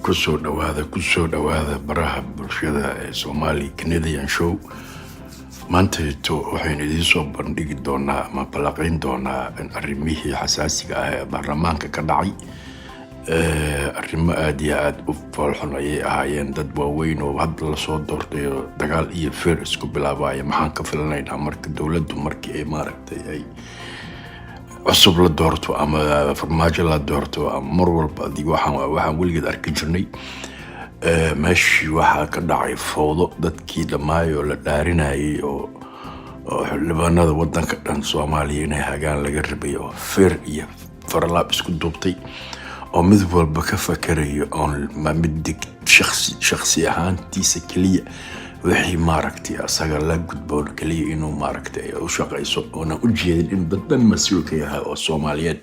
kusoo dhawaada baraha bulshada ee Somali Canadian Show. Maanteeto waxaynu idiin soo bandhigi doonaa ama balaqayn doonaa arrimihii xasaasiga ah ee baarlamaanka ka dhacay. Arrimo aad iyo aad u foolxun ayay ahaayeen, dad waaweyn oo hadda la soo doortay oo dagaal iyo feer isku bilaabaya. Maxaan ka filanaynaa marka dowladdu markii ay maaragtay ay cusub la doorto ama farmaajo la doorto ama mar walba adiga waxaan weligeed arki jirnay meeshii waxaa ka dhacay fowdo dadkii dhammaayoo la dhaarinayay oo xildhibaanada waddanka dhan Soomaaliya inay hagaan laga rabay oo feer iyo farlaab isku duubtay oo mid walba ka fakarayo oon mid shakhsi ahaantiisa keliya wixii maaragtay asaga la gudboon kaliya inuu maaragtay u shaqayso oona u jeedin in dadban mas'uul ka yahay oo Soomaaliyeed.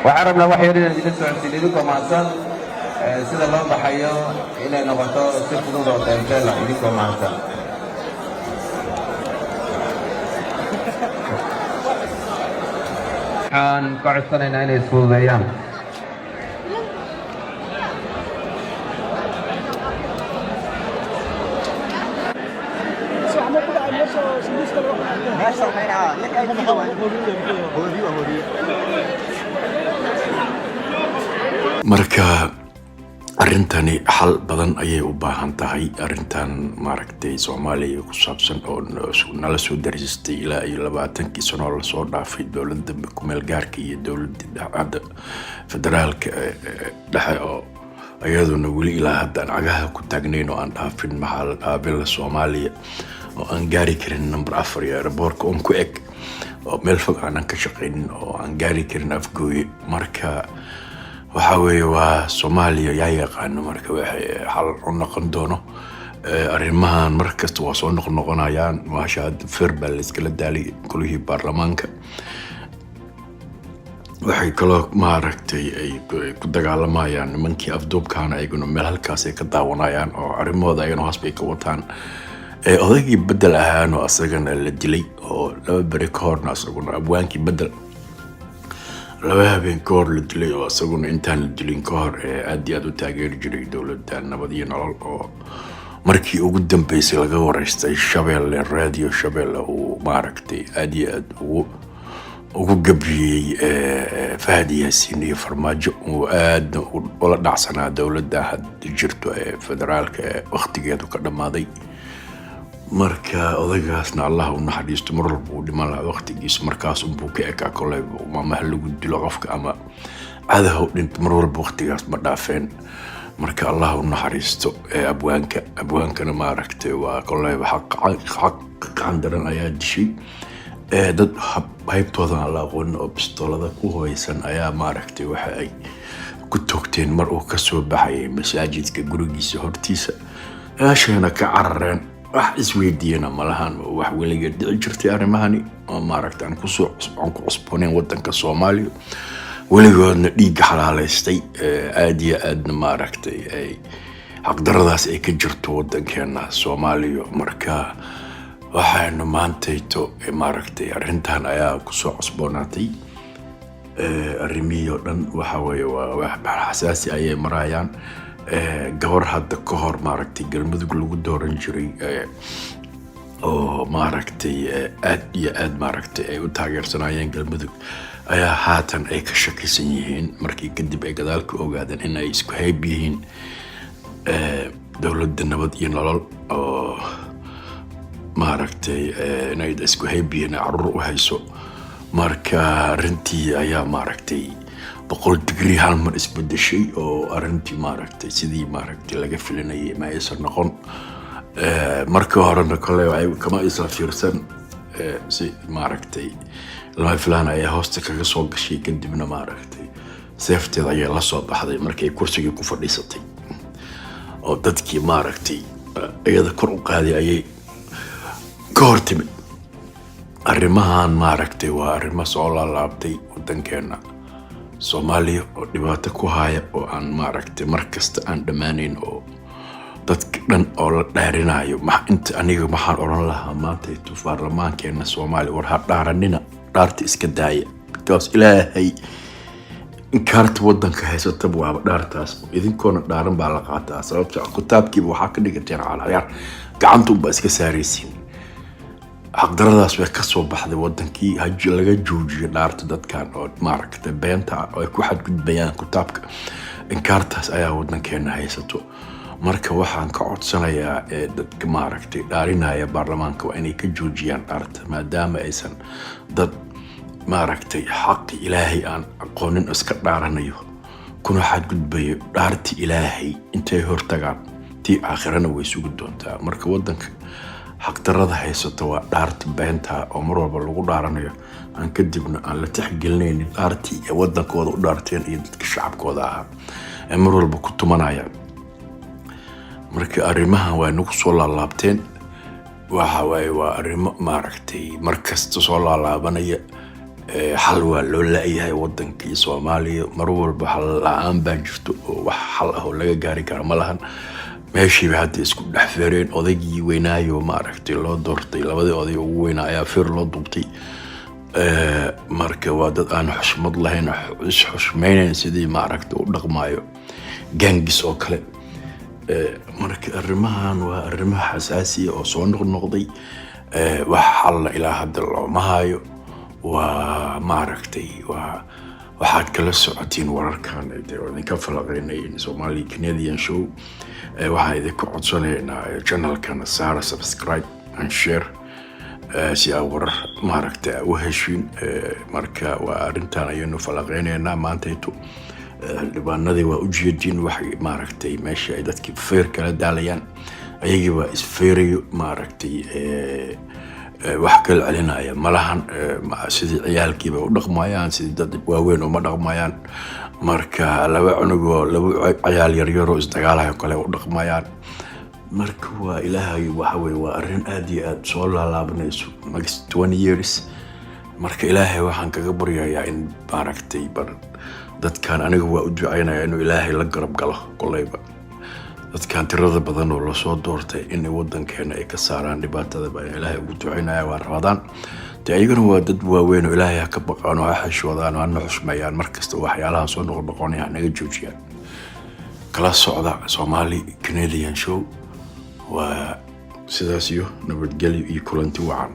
waxaan rabnaa wax yar inaan idin socodsiin idinkoo mahadsan sida loo baxayo inay noqoto si fudud oo teelteela idinkoo mahadsan. waxaan ka codsanaynaa inay isfududeeyaan. marka arrintani xal badan ayay u baahan tahay. arrintan maaragtay Soomaaliya ku saabsan oo nala soo darisay ilaa iyo 20 sano la soo dhaafay dowladda ku meel gaarka iyo dowladda federaalka dhexe oo ayaduna weli ilaa hadda cagaha ku taagnayn oo aan dhaafin maxal qaabila Soomaaliya oo aan gaari karin number 4 ee airportka on ku eg oo meel fog aan ka shaqeynin oo aan gaari karin afgooye. marka waxa weeye waa Soomaaliya yaa yaqaan marka waxay xal u noqon doono arrimahan markasta waa soo noqonayaan. maasha ferbal iskala daalay kulihii baarlamaanka waxay kaloo maaragtay ay ku dagaalamayaan nimankii afduubkaana ayaguna meel halkaas ay ka daawanayaan oo arrimooda ayaguna hoos bay ka wataan. odaygii bedel ahaan oo asagana la dilay oo 2 bari ka horna asaguna abwaankii bedel 2 habeen ka hor la dilay oo asaguna intaan la dilin ka hor aad iyo aad u taageeri jiray dowladda nabad iyo nolol oo markii ugu dambeysay laga wareystay Shabeelle radio Shabeelle oo maaragtay aad iyo aad ugu gabriyey Fahad Yaasiin iyo farmaajo oo aad ula dhacsanaa dowladda hadda jirto ee federaalka ee waqtigeedu ka dhamaaday marka odaygaasna allah u naxariisto mar walba uu dhiman lahaa waqtigiisa markaas unbuu ka ekaa kolay maamaha lagu dilo qofka ama cadaha u dhinto mar walba waqtigaas ma dhaafeen marka allah u naxariisto abwaankana maaragtay waa kolayba xaq gacan daran ayaa dishay dad haybtoodan aan la aqoonin oo bistoolada ku hoysan ayaa maaragtay waxa ay ku toogteen mar uu ka soo baxayay masaajidka gurigiisa hortiisa aasheena ka carareen wax isweydiiyena malahan wax weliga dhici jirtay arrimahani oo maaragtay aan ku cusbooneen waddanka Soomaaliya weligoodna dhiigga xalaalaystay aad iyo aadna maaragtay ay xaqdaradaas ay ka jirto waddankeena Soomaaliya marka waxaanu maantayto maaragtay arrintan ayaa ku soo cusboonaatay arrimiyo dhan waxa weeye waa wax xasaasi ayay marayaan gabar hadda ka hor maaragtay galmudug lagu dooran jiray oo maaragtay aad iyo aad maaragtay ay u taageersanayeen galmudug ayaa haatan ay ka shakisan yihiin markii kadib ay gadaal ka ogaadeen in ay isku hayb yihiin dowladda nabad iyo nolol oo maaragtay inay isku hayb yihiin carruur u hayso marka arrintii ayaa maaragtay 100 degree hal mar isbedeshay oo arrintii maaragtay sidii maaragtay laga filanayay ma aysan noqon marka horena kale ay kama isla fiirsan si maaragtay lama filaan ay hoosta kaga soo gashay kadibna maaragtay seefteeda ayaa la soo baxday markay kursiga ku fadhiisatay oo dadkii maaragtay iyada kor u qaaday ayay ka hortimid arrimahan maaragtay waa arrimo soo laabtay waddankeena Soomaaliya oo dhibaato ku haya oo aan maaragtay markasta aan dhamaaneyn oo dadka dhan oo la dhaarinayo inta aniga waxaan oran lahaa maanta intuu baarlamaankeena Soomaaliya war ha dhaaranina dhaarta iska daaya because ilaahay inkaarta waddanka haysata waa dhaartaas idinkoona dhaaran baa la qaataa sababta kitaabkiiba waxaa ka dhigateen calaayar gacanta baa iska saaraysiin xaqdaradaas way ka soo baxday waddankii haji laga joojiyo dhaarta dadkan oo maaragtay beenta oo ay ku xadgudbayaan kitaabka inkaartaas ayaa waddankeena haysato marka waxaan ka codsanayaa dadka maaragtay dhaarinaya baarlamaanka waa inay ka joojiyaan dhaarta maadaama aysan dad maaragtay xaq ilaahay aan aqoonin iska dhaaranayo kuna xadgudbayo dhaarti ilaahay intay hortagaan tii aakhirana way sugi doontaa marka waddanka xaqdarada haysato waa dhaarti beenta oo mar walba lagu dhaaranayo aan kadibna aan la tixgelinaynin dhaartii ee waddankooda u dhaarteen iyo dadka shacabkooda ahaa ee mar walba ku tumanayaan marka arrimahan waa nagu soo laalaabteen waxa waaye waa arrimo maaragtay markasta soo laalaabanaya xal waa loo laayahay waddankii Soomaaliya mar walba xal la'aan baa jirto oo wax xal ah oo laga gaari karo ma lahan meeshii hadda isku dhaxfeereen odaygii weynaayo maaragtay loo doortay labadii oday ugu weynaa ayaa fir loo duubtay marka waa dad aan xushmad lahayn xushmaynayn sidii maaragtay u dhaqmaayo gangis oo kale marka arrimahan waa arrimo xasaasi oo soo noqnoqday wax xal ilaa hadda looma hayo waa maaragtay waxaad kala socotiin wararkan idinka falaqeynay Somali Canadian show waxaan idinku codsanaynaa channelkan saara subscribe and share si aad warar maaragtay u heshiin marka waa arrintan ayaynu falaqeynaynaa maantayto dhibaanadii waa u jeedin waxay maaragtay meesha ay dadkii feer kala daalayaan ayagii waa isfeerayo maaragtay wax kala celinaya malahan sidii ciyaalkiiba u dhaqmayaan sidii dad waaweyn uma dhaqmayaan marka laba cunugoo laba ciyaal yaryaroo isdagaalayo kale u dhaqmayaan marka waa ilaahay waxa weeye waa arrin aad iyo aad soo laalaabanayso next 20 years marka ilaahay waxaan kaga baryayaa in maaragtay dadkan aniga waa u ducaynayaa inuu ilaahay la garab galo kolayba dadkan tirada badan oo la soo doortay in waddankeena ay ka saaraan dhibaatada baa ilaahay ugu ducaynayaa waa rabadaan ayagana waa dad waaweyn oo ilaahay ka baqaan oo xishoodaan oo xushmeeyaan markasta waxyaalaha soo noqonaya naga joojiyaan kala socda Somali Canadian show waa sidaas iyo nabadgelyo iyo kulanti wacan